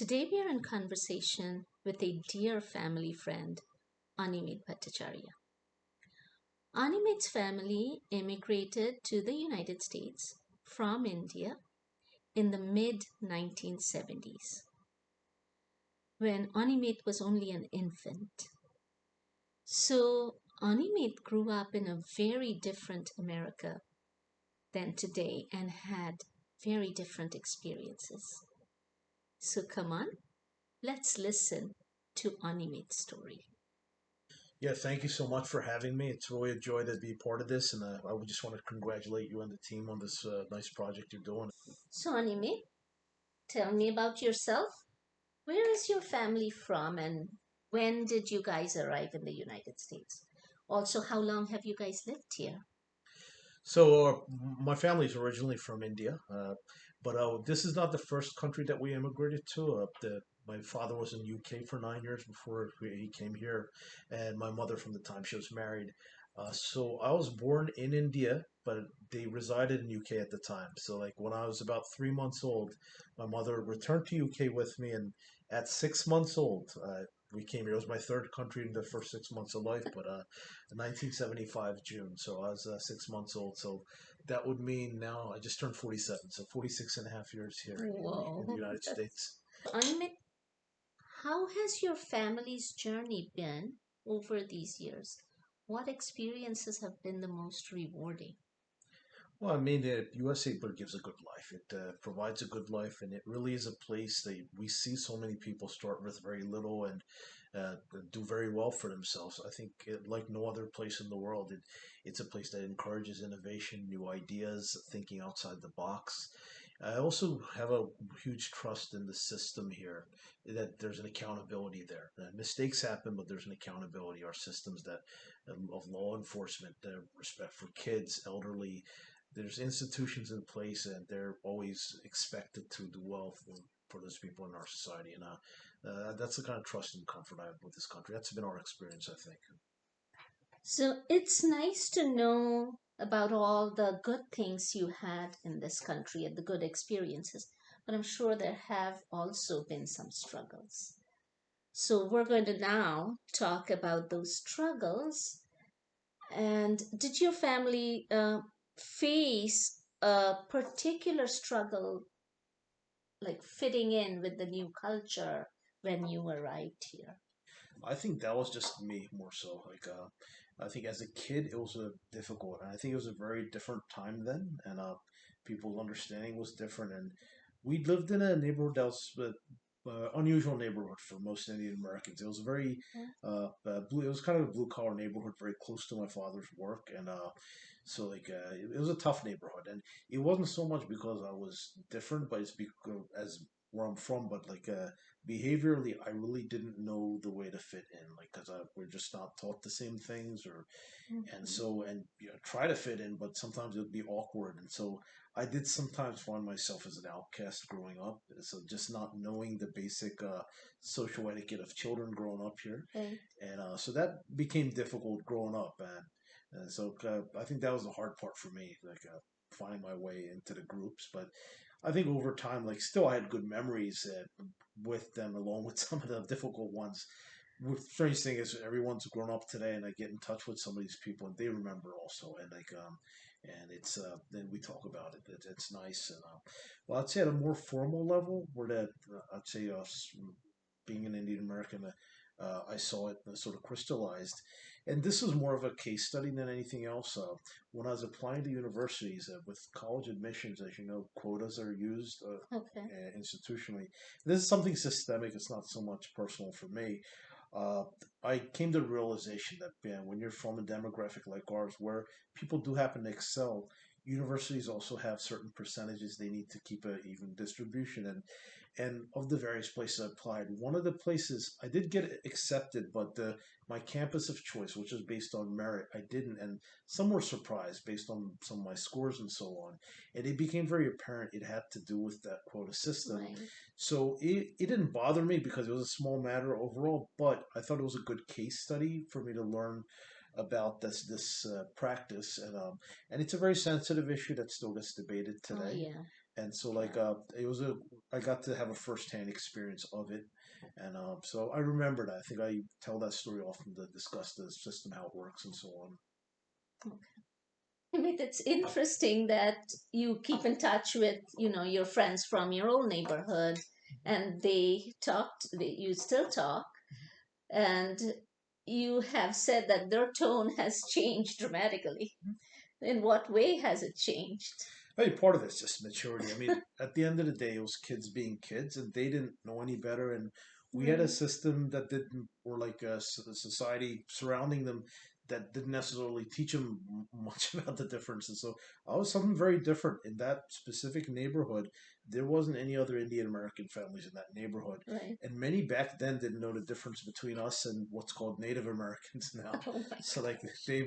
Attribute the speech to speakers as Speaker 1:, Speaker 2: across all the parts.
Speaker 1: Today we are in conversation with a dear family friend, Animit Bhattacharya. Animit's family immigrated to the United States from India in the mid 1970s when Animit was only an infant. So Animit grew up in a very different America than today and had very different experiences. So come on, let's listen to Animit's story.
Speaker 2: Yeah, thank you so much for having me. It's really a joy to be part of this, and I would just want to congratulate you and the team on this nice project you're doing.
Speaker 1: So Animit, tell me about yourself. Where is your family from and when did you guys arrive in the United States? Also, how long have you guys lived here?
Speaker 2: My family is originally from India, but this is not the first country that we immigrated to. My father was in UK for 9 years before he came here, and my mother from the time she was married. So I was born in India, but they resided in UK at the time. So like when I was about 3 months old, my mother returned to UK with me, and at 6 months old, we came here. It was my third country in the first 6 months of life, but 1975 June. So I was 6 months old. So that would mean now I just turned 47. So 46 and a half years here in the
Speaker 1: Whoa.
Speaker 2: United States.
Speaker 1: Amit, how has your family's journey been over these years? What experiences have been the most rewarding?
Speaker 2: Well, I mean, the USA gives a good life. It provides a good life, and it really is a place that we see so many people start with very little and do very well for themselves. I think, like no other place in the world, it's a place that encourages innovation, new ideas, thinking outside the box. I also have a huge trust in the system here, that there's an accountability there. Mistakes happen, but there's an accountability. Our systems that of law enforcement, respect for kids, elderly, there's institutions in place and they're always expected to do well for those people in our society. And that's the kind of trust and comfort I have with this country. That's been our experience, I think.
Speaker 1: So it's nice to know about all the good things you had in this country and the good experiences, but I'm sure there have also been some struggles. So we're going to now talk about those struggles. And did your family face a particular struggle, like fitting in with the new culture when you arrived here?
Speaker 2: I think that was just me more so. I think as a kid, it was a difficult, and I think it was a very different time then, and people's understanding was different. And we lived in a neighborhood that was unusual neighborhood for most Indian Americans. It was very blue. It was kind of a blue collar neighborhood, very close to my father's work, and it was a tough neighborhood. And it wasn't so much because I was different, but it's because as where I'm from, but behaviorally, I really didn't know the way to fit in, like because we're just not taught the same things, or and
Speaker 1: Mhm.
Speaker 2: so and you know, try to fit in, but sometimes it would be awkward, and so I did sometimes find myself as an outcast growing up. So just not knowing the basic social etiquette of children growing up here,
Speaker 1: Okay.
Speaker 2: and so that became difficult growing up, and so I think that was the hard part for me, finding my way into the groups, but. I think over time, like still, I had good memories with them, along with some of the difficult ones. The strange thing is, everyone's grown up today, and I get in touch with some of these people, and they remember also, and it's then we talk about it. It's nice, and well, I'd say at a more formal level, where that I'd say being an Indian American, I saw it sort of crystallized. And this was more of a case study than anything else. When I was applying to universities with college admissions, as you know, quotas are used
Speaker 1: Okay.
Speaker 2: institutionally. This is something systemic. It's not so much personal for me. Uh, I came to the realization that when you're from a demographic like ours, where people do happen to excel, universities also have certain percentages they need to keep a even distribution. And of the various places I applied, one of the places I did get accepted, but my campus of choice, which was based on merit, I didn't, and some were surprised based on some of my scores and so on. And it became very apparent it had to do with that quota system.
Speaker 1: Right.
Speaker 2: So it didn't bother me because it was a small matter overall, but I thought it was a good case study for me to learn about this practice, and it's a very sensitive issue that still gets debated
Speaker 1: Oh,
Speaker 2: today.
Speaker 1: yeah.
Speaker 2: And so like
Speaker 1: Wow.
Speaker 2: it was a I got to have a firsthand experience of it, and so I remember that. I think I tell that story often to discuss the system, how it works, and so on.
Speaker 1: I mean, it's interesting that you keep in touch with, your friends from your old neighborhood, and you still talk, and you have said that their tone has changed dramatically. In what way has it changed?
Speaker 2: I mean, part of it's just maturity. I mean, at the end of the day, it was kids being kids, and they didn't know any better. And we had a
Speaker 1: Right,
Speaker 2: system that didn't, or like a society surrounding them that didn't necessarily teach them much about the differences. So I was something very different in that specific neighborhood. There wasn't any other Indian American families in that neighborhood,
Speaker 1: right.
Speaker 2: and many back then didn't know the difference between us and what's called Native Americans now.
Speaker 1: Oh my
Speaker 2: So like
Speaker 1: gosh.
Speaker 2: they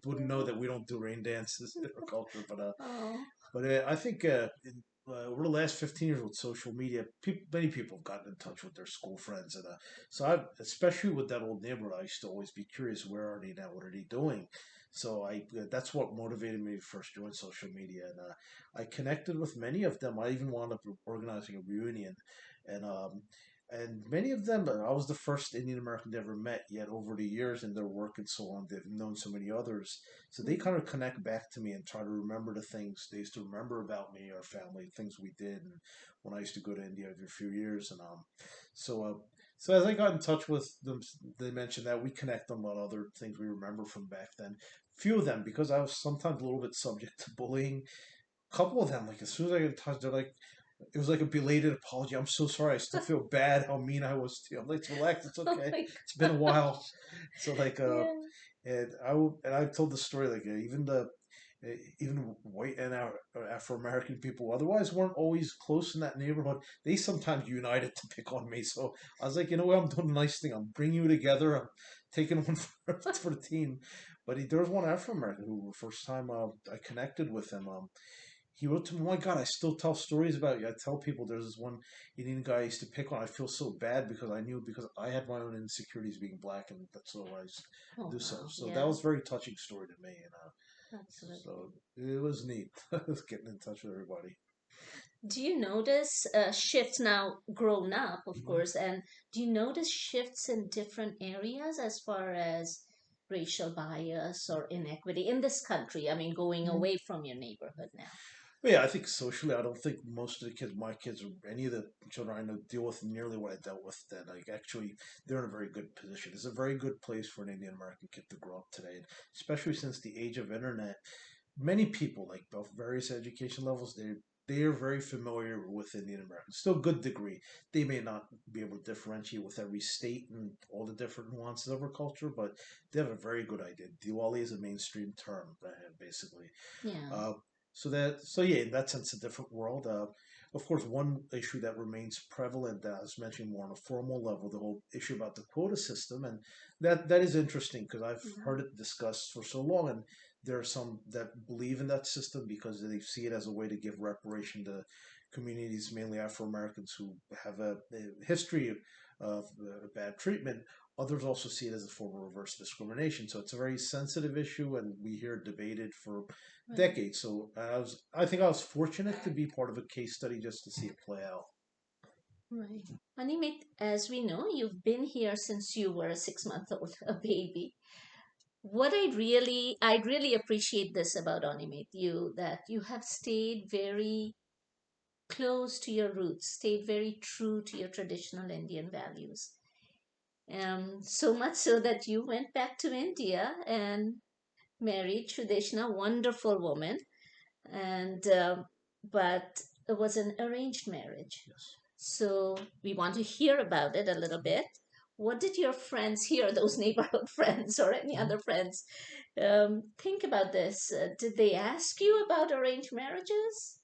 Speaker 2: wouldn't know that we don't do rain dances in our culture,
Speaker 1: Oh,
Speaker 2: but I think over the last 15 years with social media, many people have gotten in touch with their school friends. And so, especially with that old neighborhood, I used to always be curious, where are they now? What are they doing? So that's what motivated me to first join social media. And I connected with many of them. I even wound up organizing a reunion. And and many of them, I was the first Indian American they ever met, yet over the years in their work and so on, they've known so many others, so they
Speaker 1: mm,
Speaker 2: kind of connect back to me and try to remember the things they used to remember about me, our family, things we did, and when I used to go to India every few years. And so uh, so as I got in touch with them, they mentioned that we connect on a lot of other things we remember from back then. Few of them, because I was sometimes a little bit subject to bullying. A couple of them, like as soon as I get in touch, they're like, it was like a belated apology. I'm so sorry. I still feel bad how mean I was to you. I'm like, relax, it's
Speaker 1: oh
Speaker 2: okay.
Speaker 1: my
Speaker 2: It's been a while.
Speaker 1: gosh.
Speaker 2: So like
Speaker 1: Yeah.
Speaker 2: and I've told the story like even white and Afro American people otherwise weren't always close in that neighborhood. They sometimes united to pick on me. So I was like, you know what, I'm doing a nice thing. I'm bringing you together. I'm taking one for the team. But there was one Afro American who, the first time I connected with him, he wrote to me, "Oh my God, I still tell stories about you. I tell people there's this one Indian guy I used to pick on. I feel so bad because I knew because I had my own insecurities being black, and that's so I used to
Speaker 1: Oh
Speaker 2: do so.
Speaker 1: wow.
Speaker 2: So that
Speaker 1: Yeah,
Speaker 2: was a very touching story to me, and
Speaker 1: absolutely.
Speaker 2: so it was neat getting in touch with everybody.
Speaker 1: Do you notice shifts now grown up, of
Speaker 2: Mhm.
Speaker 1: course, and do you notice shifts in different areas as far as racial bias or inequity in this country? I mean, going away from your neighborhood now.
Speaker 2: But yeah, I think socially, I don't think most of the kids, my kids, or any of the children I know, deal with nearly what I dealt with then. Like, actually, they're in a very good position. It's a very good place for an Indian American kid to grow up today, and especially since the age of internet. Many people, like both various education levels, they are very familiar with Indian Americans. Still, good degree. They may not be able to differentiate with every state and all the different nuances of our culture, but they have a very good idea. Diwali is a mainstream term, basically.
Speaker 1: Yeah.
Speaker 2: Uh, so yeah, in that sense, a different world. Of course, one issue that remains prevalent, as mentioned more on a formal level, the whole issue about the quota system, and that is interesting because I've
Speaker 1: Mhm.
Speaker 2: heard it discussed for so long, and there are some that believe in that system because they see it as a way to give reparation to communities, mainly Afro Americans, who have a history of bad treatment. Others also see it as a form of reverse discrimination. So it's a very sensitive issue, and we hear it debated for
Speaker 1: Right.
Speaker 2: decades. So I think I was fortunate to be part of a case study just to see it play out.
Speaker 1: Right. Animit, as we know, you've been here since you were a 6 month old, a baby. I'd really appreciate this about Animit, you that you have stayed very close to your roots, stayed very true to your traditional Indian values. So much so that you went back to India and married Trudeshna, wonderful woman, and but it was an arranged marriage.
Speaker 2: Yes.
Speaker 1: So we want to hear about it a little bit. What did your friends here, those neighborhood friends or any
Speaker 2: Mhm.
Speaker 1: other friends, think about this? Did they ask you about arranged marriages?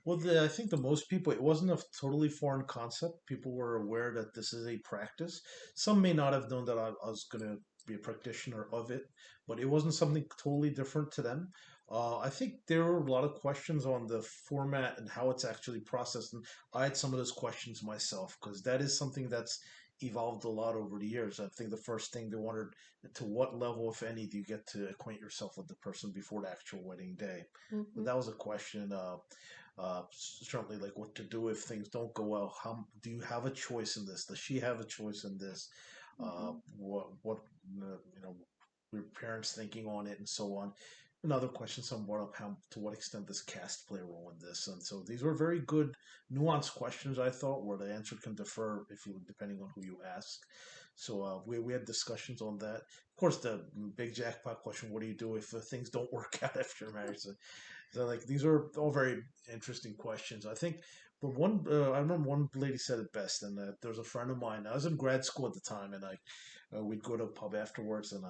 Speaker 2: Well, I think the most people, it wasn't a totally foreign concept. People were aware that this is a practice. Some may not have known that I was going to be a practitioner of it, but it wasn't something totally different to them. I think there were a lot of questions on the format and how it's actually processed. And I had some of those questions myself because that is something that's evolved a lot over the years. I think the first thing they wondered, to what level, if any, do you get to acquaint yourself with the person before the actual wedding day? But
Speaker 1: Hmm.
Speaker 2: that was a question. certainly like what to do if things don't go well. How do you have a choice in this? Does she have a choice in this?
Speaker 1: Mhm.
Speaker 2: What you know your parents thinking on it and so on. Another question somewhat of how to what extent does caste play a role in this? And so these were very good nuanced questions I thought where the answer can differ if you depending on who you ask. So we had discussions on that. Of course, the big jackpot question: what do you do if things don't work out after marriage? So like these are all very interesting questions. I think, but one I remember one lady said it best, and there was a friend of mine. I was in grad school at the time, and we'd go to a pub afterwards, and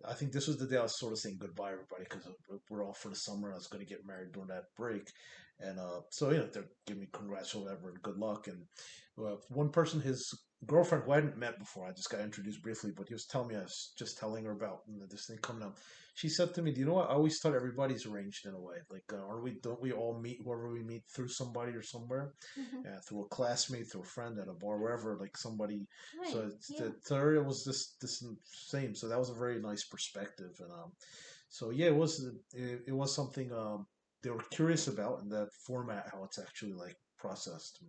Speaker 2: I think this was the day I was sort of saying goodbye everybody because we're off for the summer. I was going to get married during that break, and so they're giving me congrats or whatever and good luck. And one person, his girlfriend who I hadn't met before, I just got introduced briefly, but he was telling me I was just telling her about this thing coming up. She said to me, "Do you know what? I always thought everybody's arranged in a way. Like, are we? Don't we all meet whoever we meet through somebody or somewhere,
Speaker 1: Mhm.
Speaker 2: through a classmate, through a friend at a bar, wherever. Like somebody. So
Speaker 1: Right.
Speaker 2: it's
Speaker 1: Yeah.
Speaker 2: the theory was this same. So that was a very nice perspective, and so yeah, it was something they were curious about in that format, how it's actually like processed.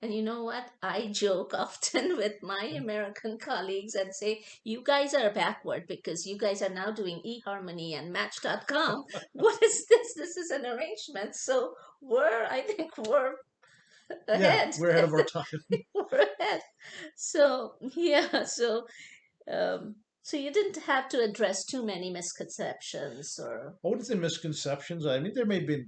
Speaker 1: And you know what? I joke often with my American colleagues and say, you guys are backward because you guys are now doing eHarmony and Match.com. What is this? This is an arrangement. So I think we're
Speaker 2: Yeah,
Speaker 1: ahead.
Speaker 2: we're ahead of our time.
Speaker 1: We're ahead. So, yeah. So you didn't have to address too many misconceptions or.
Speaker 2: I wouldn't say misconceptions. I mean, there may be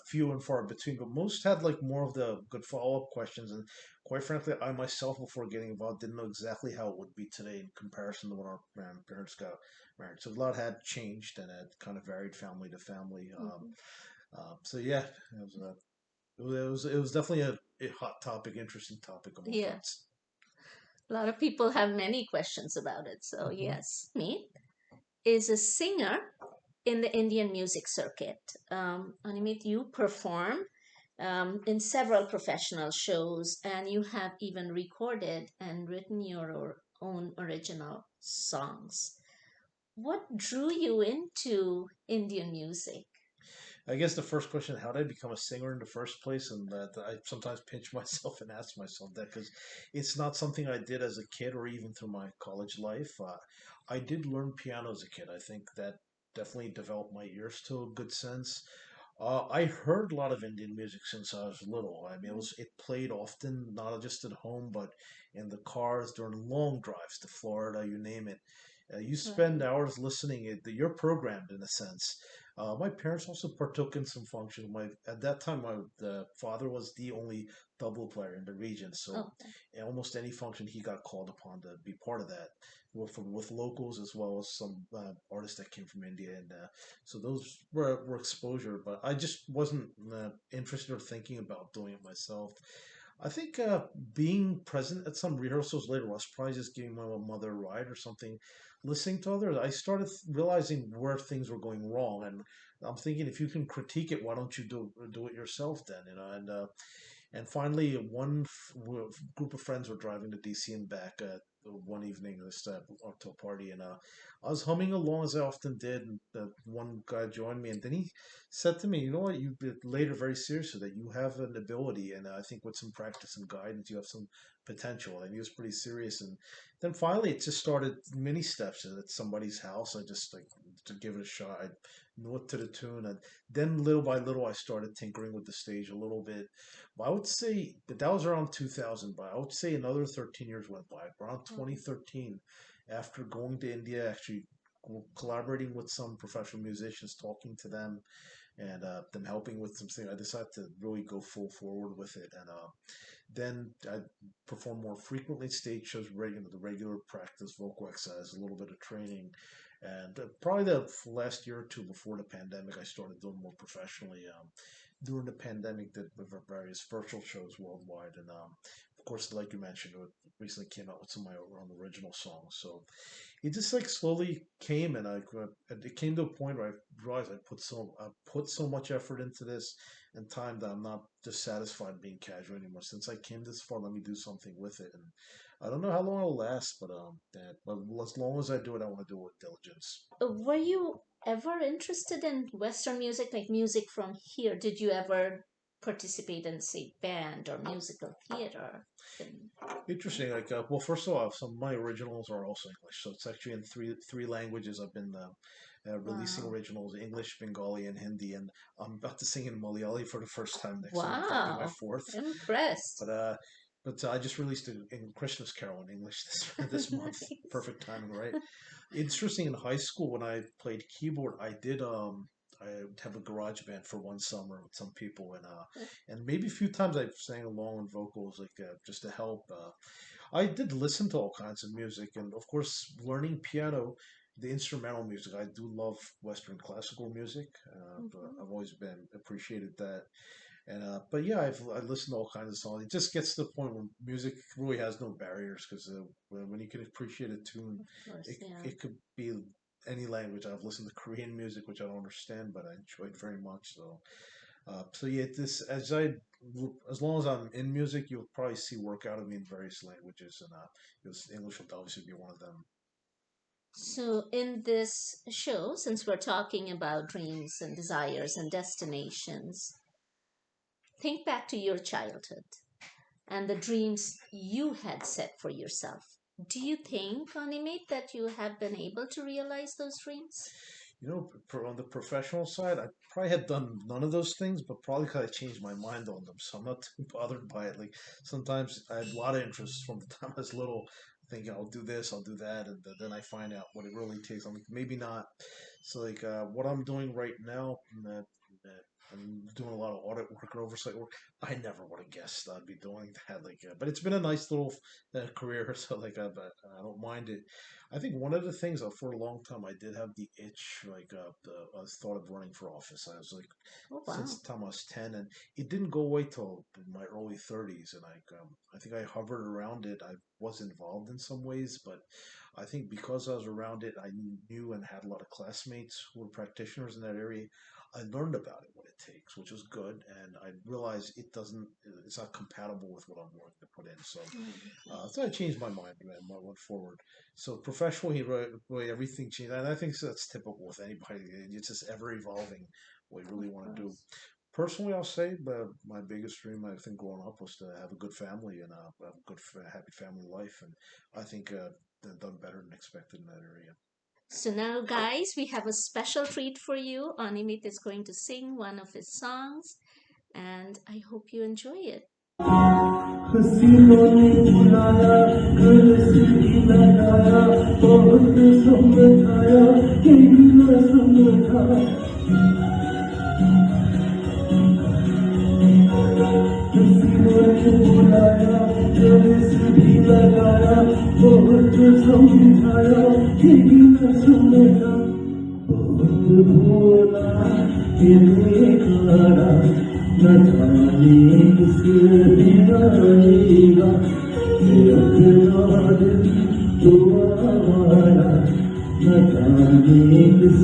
Speaker 2: few and far between, but most had like more of the good follow-up questions. And quite frankly, I myself, before getting involved, didn't know exactly how it would be today in comparison to when our parents got married. So a lot had changed, and it kind of varied family to family.
Speaker 1: Mhm.
Speaker 2: So yeah, it was definitely a hot topic, interesting topic on all
Speaker 1: Yeah,
Speaker 2: fronts.
Speaker 1: a lot of people have many questions about it. So,
Speaker 2: Hmm.
Speaker 1: yes, me is a singer in the Indian music circuit. Animit, you perform in several professional shows, and you have even recorded and written your own original songs. What drew you into Indian music?
Speaker 2: I guess the first question, how did I become a singer in the first place? And that I sometimes pinch myself and ask myself that because it's not something I did as a kid or even through my college life. I did learn piano as a kid. I think that definitely developed my ears to a good sense. I heard a lot of Indian music since I was little. I mean, it played often, not just at home, but in the cars during long drives to Florida, you name it. You spend
Speaker 1: Right.
Speaker 2: hours listening. You're programmed in a sense. My parents also partook in some functions. My At that time, my the father was the only tabla player in the region, so
Speaker 1: Oh,
Speaker 2: almost any function he got called upon to be part of that, with locals as well as some artists that came from India, and so those were exposure. But I just wasn't interested or thinking about doing it myself. I think being present at some rehearsals later, I was probably just giving my mother a ride or something, listening to others. I started realizing where things were going wrong, and I'm thinking if you can critique it, why don't you do it yourself then? And finally, group of friends were driving to DC and back one evening to a party, and I was humming along as I often did. And one guy joined me, and then he said to me, "You know what? You later very seriously that you have an ability, and I think with some practice and guidance, you have some potential." And he was pretty serious. And then finally, it just started mini steps at somebody's house. I just like to give it a shot. I knew it to the tune, and then little by little, I started tinkering with the stage a little bit. But I would say that was around 2000. But I would say another 13 years went by. Around
Speaker 1: okay.
Speaker 2: 2013, after going to India, actually collaborating with some professional musicians, talking to them, and them helping with some things, I decided to really go full forward with it. And then I perform more frequently stage shows, the regular practice, vocal exercise, a little bit of training. And probably the last year or two before the pandemic, I started doing more professionally. During the pandemic, did various virtual shows worldwide, and of course, like you mentioned, it recently came out with some of my own original songs. So it just like slowly came, and it came to a point where I realized I put so much effort into this and time that I'm not just satisfied being casual anymore. Since I came this far, let me do something with it. And I don't know how long it'll last, but as long as I do it, I want to do it with diligence.
Speaker 1: Were you ever interested in Western music, like music from here? Did you ever? participate in, say, band or musical theater?
Speaker 2: Interesting. Like, well, first of all, some of my originals are also English, so it's actually in three languages. I've been releasing
Speaker 1: Wow.
Speaker 2: originals: English, Bengali, and Hindi, and I'm about to sing in Malayali for the first time next week. That'll be my
Speaker 1: Wow.
Speaker 2: fourth.
Speaker 1: Impressed.
Speaker 2: But I just released a Christmas Carol in English this month.
Speaker 1: Nice.
Speaker 2: Perfect timing, right? Interesting. In high school, when I played keyboard, I have a garage band for one summer with some people, and maybe a few times I sang along on vocals, like just to help. I did listen to all kinds of music, and of course, learning piano, the instrumental music. I do love Western classical music. But
Speaker 1: Mhm.
Speaker 2: I've always been appreciated that. And but yeah, I listened to all kinds of songs. It just gets to the point where music really has no barriers because when you can appreciate a tune,
Speaker 1: Of course,
Speaker 2: it
Speaker 1: yeah.
Speaker 2: it could be any language. I've listened to Korean music, which I don't understand, but I enjoyed very much. So yeah, this as long as I'm in music, you'll probably see work out of me in various languages, and English will obviously be one of them.
Speaker 1: So, in this show, since we're talking about dreams and desires and destinations, think back to your childhood and the dreams you had set for yourself. Do you think, Animate, that you have been able to realize those dreams?
Speaker 2: On the professional side, I probably had done none of those things, but probably because I changed my mind on them, so I'm not too bothered by it. Like sometimes I had a lot of interests from the time I was little, thinking I'll do this, I'll do that, and then I find out what it really takes. I'm like, maybe not. So like what I'm doing right now, I'm doing a lot of audit work and oversight work. I never would have guessed I'd be doing that. Like, but it's been a nice little career, so like but I don't mind it. I think one of the things for a long time I did have the itch, like I was thought of running for office. I was like,
Speaker 1: Oh,
Speaker 2: since
Speaker 1: wow.
Speaker 2: the time I was 10, and it didn't go away till my early 30s. And I think I hovered around it. I was involved in some ways, but I think because I was around it, I knew and had a lot of classmates who were practitioners in that area. I learned about it, what it takes, which was good, and I realized it's not compatible with what I'm willing to put in. So
Speaker 1: Mm.
Speaker 2: so I changed my mind and I went forward. So professionally, really everything changed, and I think that's typical with anybody. It's just ever evolving what you really
Speaker 1: Of
Speaker 2: want to do.
Speaker 1: course.
Speaker 2: Personally, I'll say my biggest dream, I think, growing up was to have a good family and have a good, happy family life, and I think I've done better than expected in that area.
Speaker 1: So now, guys, we have a special treat for you. Animit is going to sing one of his songs, and I hope you enjoy it. हसीनों ने बुलाया घर से ही लगाया बहुत समझाया कि न समझा हसीनों ने बुलाया घर से ही लगाया बहुत समझाया कि न समझा बहुत भोला तेरे करा न जाने किस दिन आएगा ये अपना दिल तुम्हारा न जाने किस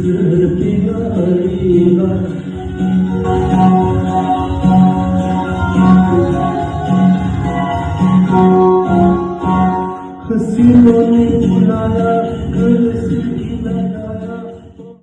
Speaker 1: दिन आएगा हसीनों ने